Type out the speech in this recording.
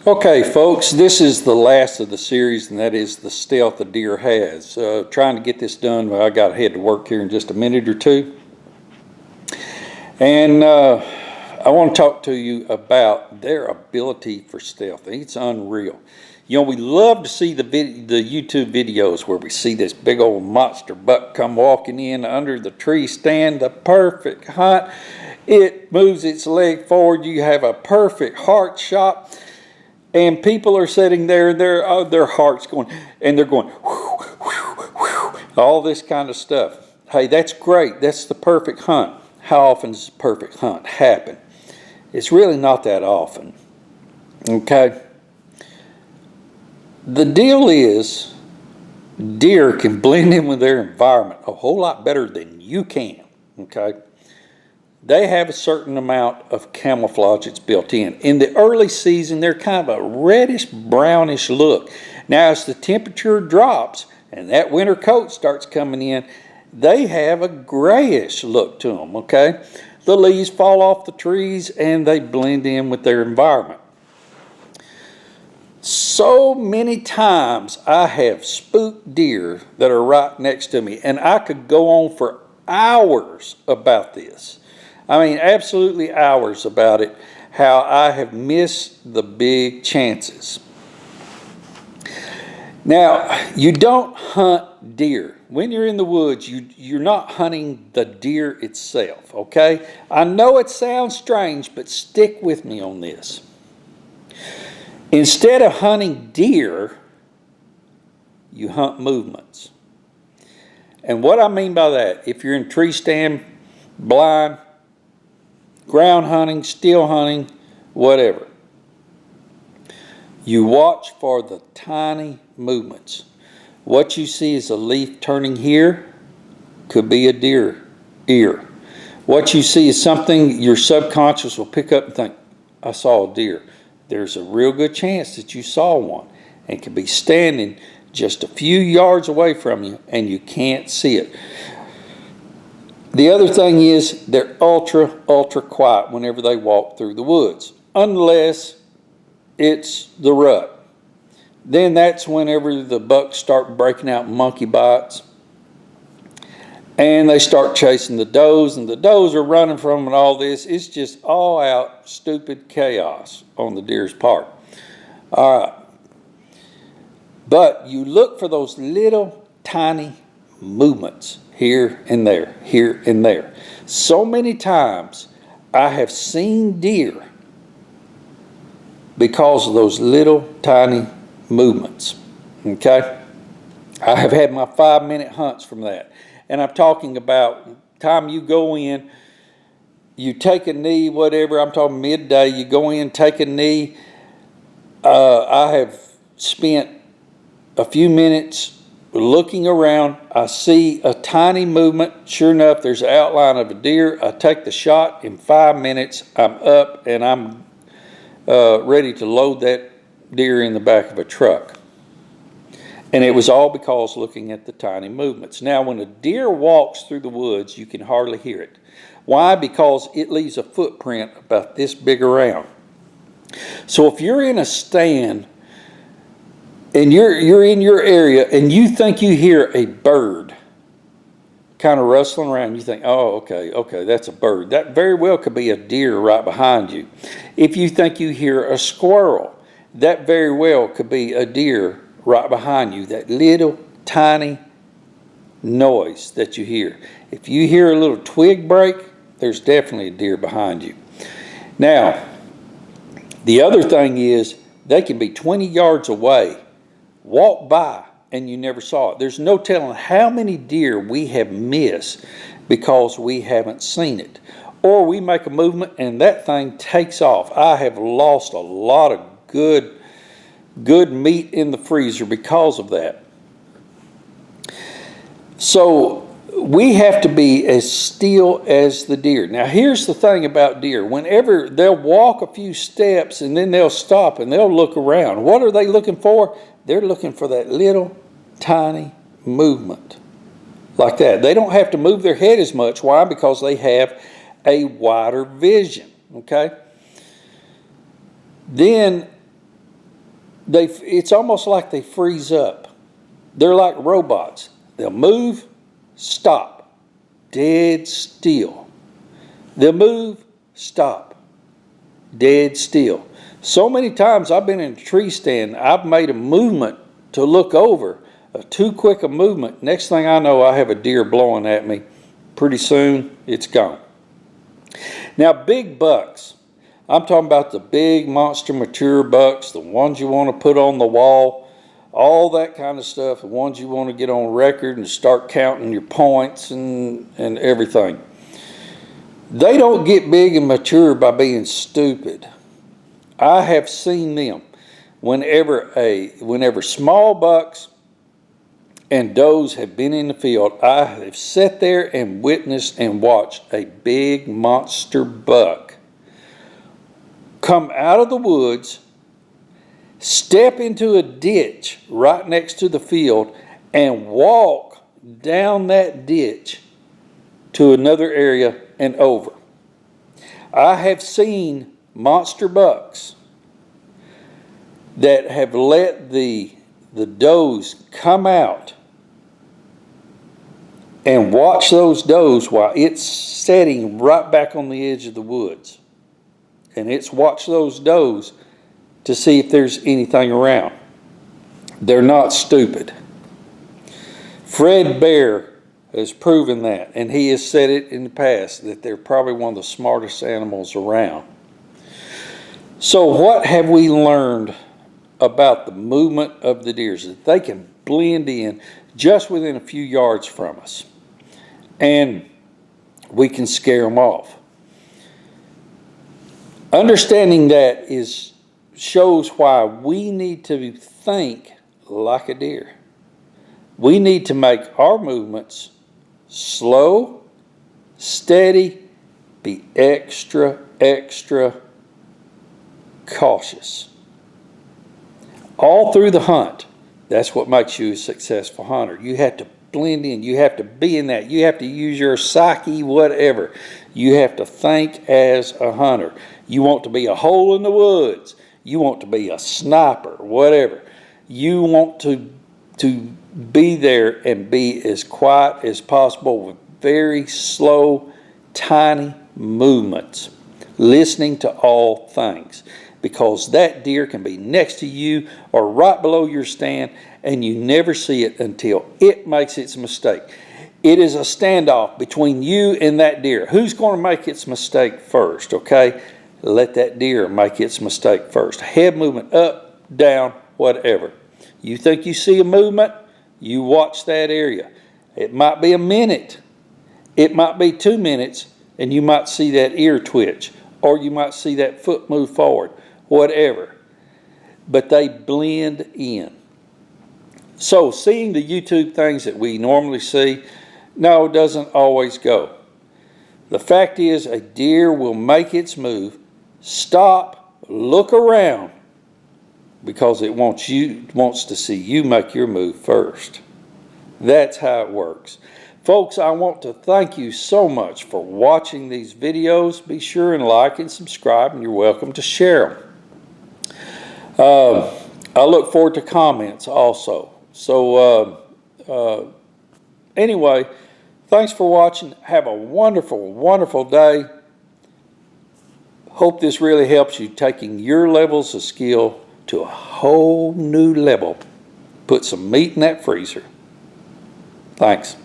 Okay, folks, this is the last of the series, and that is the stealth a deer has. Trying to get this done, but I got to head to work here in just a minute or two. And I want to talk to you about their ability for stealth. It's unreal. You know, we love to see the YouTube videos where we see this big old monster buck come walking in under the tree stand, the perfect hunt. It moves its leg forward. You have a perfect heart shot. And people are sitting there, and their heart's going, and they're going, whew, whew, whew, all this kind of stuff. Hey, that's great. That's the perfect hunt. How often does the perfect hunt happen? It's really not that often. Okay? The deal is, deer can blend in with their environment a whole lot better than you can. Okay? They have a certain amount of camouflage that's built in. In the early season, they're kind of a reddish, brownish look. Now, as the temperature drops and that winter coat starts coming in, they have a grayish look to them, okay? The leaves fall off the trees and they blend in with their environment. So many times I have spooked deer that are right next to me, and I could go on for hours about this. I mean, absolutely hours about it, how I have missed the big chances. Now, you don't hunt deer. When you're in the woods, you're not hunting the deer itself, okay? I know it sounds strange, but stick with me on this. Instead of hunting deer, you hunt movements. And what I mean by that, if you're in tree stand, blind, ground hunting, still hunting, whatever, you watch for the tiny movements. What you see is a leaf turning here, could be a deer ear. What you see is something your subconscious will pick up and think, I saw a deer. There's a real good chance that you saw one, and could be standing just a few yards away from you and you can't see it. The other thing is they're ultra quiet whenever they walk through the woods, unless it's the rut. Then that's whenever the bucks start breaking out monkey bites and they start chasing the does, and the does are running from them, and all this. It's just all out stupid chaos on the deer's part. All right. But you look for those little tiny movements here and there, here and there. So many times I have seen deer because of those little tiny movements. Okay? I have had my 5-minute hunts from that. And I'm talking about time you go in, you take a knee, whatever, I'm talking midday, you go in, take a knee. I have spent a few minutes looking around. I see a tiny movement. Sure enough, there's an outline of a deer. I take the shot. In 5 minutes, I'm up and I'm ready to load that deer in the back of a truck. And it was all because looking at the tiny movements. Now, when a deer walks through the woods, you can hardly hear it. Why? Because it leaves a footprint about this big around. So if you're in a stand and you're in your area and you think you hear a bird kind of rustling around, you think, oh, okay, that's a bird. That very well could be a deer right behind you. If you think you hear a squirrel, that very well could be a deer right behind you. That little tiny noise that you hear. If you hear a little twig break, there's definitely a deer behind you. Now, the other thing is they can be 20 yards away, walk by, and you never saw it. There's no telling how many deer we have missed because we haven't seen it. Or we make a movement and that thing takes off. I have lost a lot of good meat in the freezer because of that. So we have to be as still as the deer. Now, here's the thing about deer. Whenever they'll walk a few steps and then they'll stop and they'll look around. What are they looking for? They're looking for that little tiny movement like that. They don't have to move their head as much. Why? Because they have a wider vision, okay? Then it's almost like they freeze up. They're like robots. They'll move, stop, dead still. They'll move, stop, dead still. So many times I've been in a tree stand, I've made a movement to look over, too quick a movement. Next thing I know, I have a deer blowing at me. Pretty soon, it's gone. Now, big bucks. I'm talking about the big monster mature bucks, the ones you want to put on the wall, all that kind of stuff, the ones you want to get on record and start counting your points and everything. They don't get big and mature by being stupid. I have seen them whenever small bucks and does have been in the field. I have sat there and witnessed and watched a big monster buck come out of the woods, step into a ditch right next to the field, and walk down that ditch to another area and over. I have seen monster bucks that have let the does come out and watch those does while it's setting right back on the edge of the woods. And it's watched those does to see if there's anything around. They're not stupid. Fred Bear has proven that, and he has said it in the past, that they're probably one of the smartest animals around. So what have we learned about the movement of the deer? That they can blend in just within a few yards from us, and we can scare them off. Understanding that shows why we need to think like a deer. We need to make our movements slow, steady, be extra cautious. All through the hunt, that's what makes you a successful hunter. You have to blend in. You have to be in that. You have to use your psyche, whatever. You have to think as a hunter. You want to be a hole in the woods. You want to be a sniper, whatever. You want to be there and be as quiet as possible with very slow, tiny movements, listening to all things, because that deer can be next to you or right below your stand, and you never see it until it makes its mistake. It is a standoff between you and that deer. Who's going to make its mistake first, okay? Let that deer make its mistake first. Head movement, up, down, whatever. You think you see a movement, you watch that area. It might be a minute. It might be 2 minutes, and you might see that ear twitch, or you might see that foot move forward, whatever. But they blend in. So seeing the YouTube things that we normally see, no, it doesn't always go. The fact is, a deer will make its move, stop, look around, because it wants to see you make your move first. That's how it works. Folks, I want to thank you so much for watching these videos. Be sure and like and subscribe, and you're welcome to share them. I look forward to comments also. So anyway, thanks for watching. Have a wonderful, wonderful day. Hope this really helps you taking your levels of skill to a whole new level. Put some meat in that freezer. Thanks.